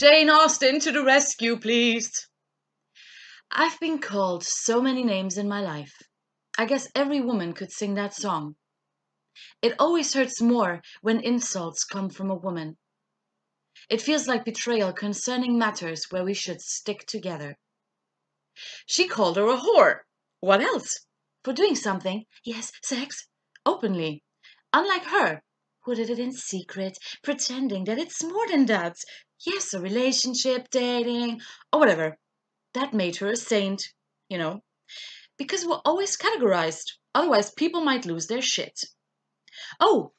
Jane Austen to the rescue, please. I've been called so many names in my life. I guess every woman could sing that song. It always hurts more when insults come from a woman. It feels like betrayal concerning matters where we should stick together. She called her a whore. What else? For doing something, yes, sex, openly. Unlike her, who did it in secret, pretending that it's more than that. Yes, a relationship, dating, or whatever. That made her a saint, you know, because we're always categorized. Otherwise, people might lose their shit. Oh,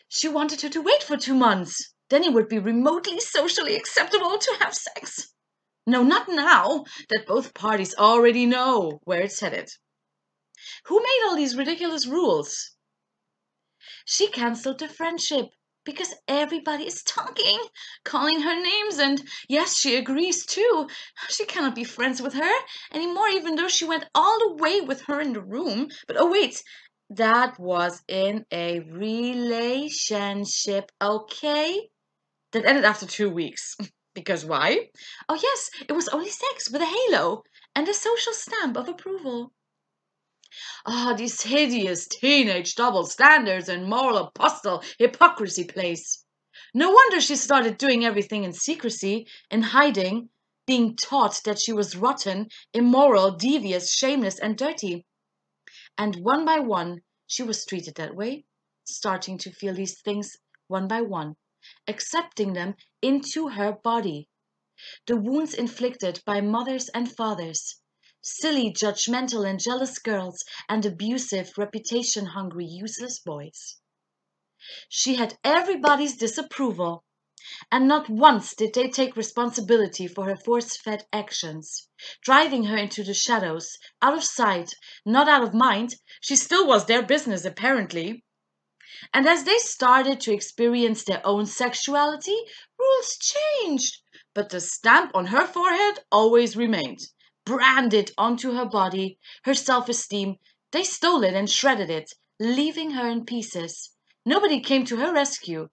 she wanted her to wait for 2 months. Then it would be remotely socially acceptable to have sex. No, not now, that both parties already know where it's headed. Who made all these ridiculous rules? She cancelled the friendship because everybody is talking, calling her names, and yes, she agrees too. She cannot be friends with her anymore, even though she went all the way with her in the room. But oh wait, that was in a relationship, okay? That ended after 2 weeks. Because why? Oh yes, it was only sex with a halo and a social stamp of approval. Ah, these hideous teenage double standards and moral apostle hypocrisy place. No wonder she started doing everything in secrecy, in hiding, being taught that she was rotten, immoral, devious, shameless, and dirty. And one by one, she was treated that way, starting to feel these things one by one, accepting them into her body. The wounds inflicted by mothers and fathers, silly, judgmental, and jealous girls, and abusive, reputation-hungry, useless boys. She had everybody's disapproval, and not once did they take responsibility for her force-fed actions, driving her into the shadows, out of sight, not out of mind. She still was their business, apparently. And as they started to experience their own sexuality, rules changed. But the stamp on her forehead always remained, branded onto her body, her self-esteem. They stole it and shredded it, leaving her in pieces. Nobody came to her rescue.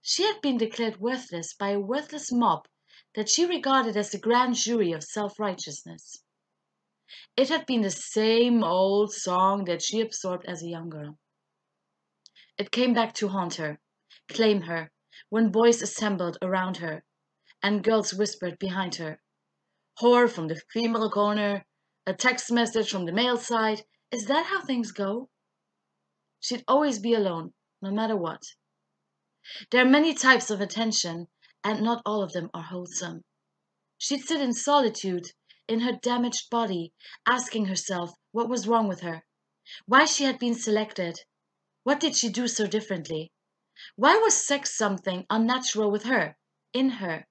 She had been declared worthless by a worthless mob that she regarded as the grand jury of self-righteousness. It had been the same old song that she absorbed as a young girl. It came back to haunt her, claim her, when boys assembled around her, and girls whispered behind her. Whore from the female corner, a text message from the male side. Is that how things go? She'd always be alone, no matter what. There are many types of attention, and not all of them are wholesome. She'd sit in solitude, in her damaged body, asking herself what was wrong with her, why she had been selected. What did she do so differently? Why was sex something unnatural with her, in her?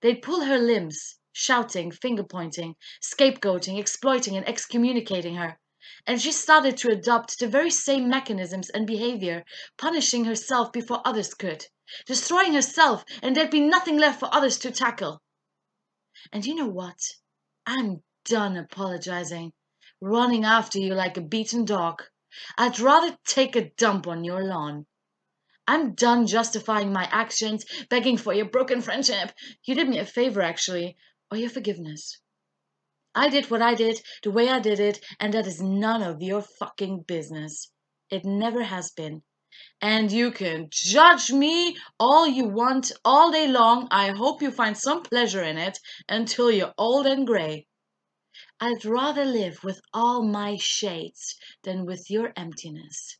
They'd pull her limbs, shouting, finger-pointing, scapegoating, exploiting, and excommunicating her. And she started to adopt the very same mechanisms and behavior, punishing herself before others could, destroying herself, and there'd be nothing left for others to tackle. And you know what? I'm done apologizing, running after you like a beaten dog. I'd rather take a dump on your lawn. I'm done justifying my actions, begging for your broken friendship. You did me a favor, actually, or your forgiveness. I did what I did, the way I did it, and that is none of your fucking business. It never has been. And you can judge me all you want, all day long. I hope you find some pleasure in it until you're old and gray. I'd rather live with all my shades than with your emptiness.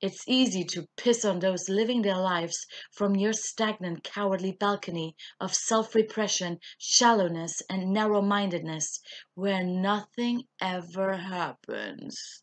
It's easy to piss on those living their lives from your stagnant, cowardly balcony of self-repression, shallowness, and narrow-mindedness, where nothing ever happens.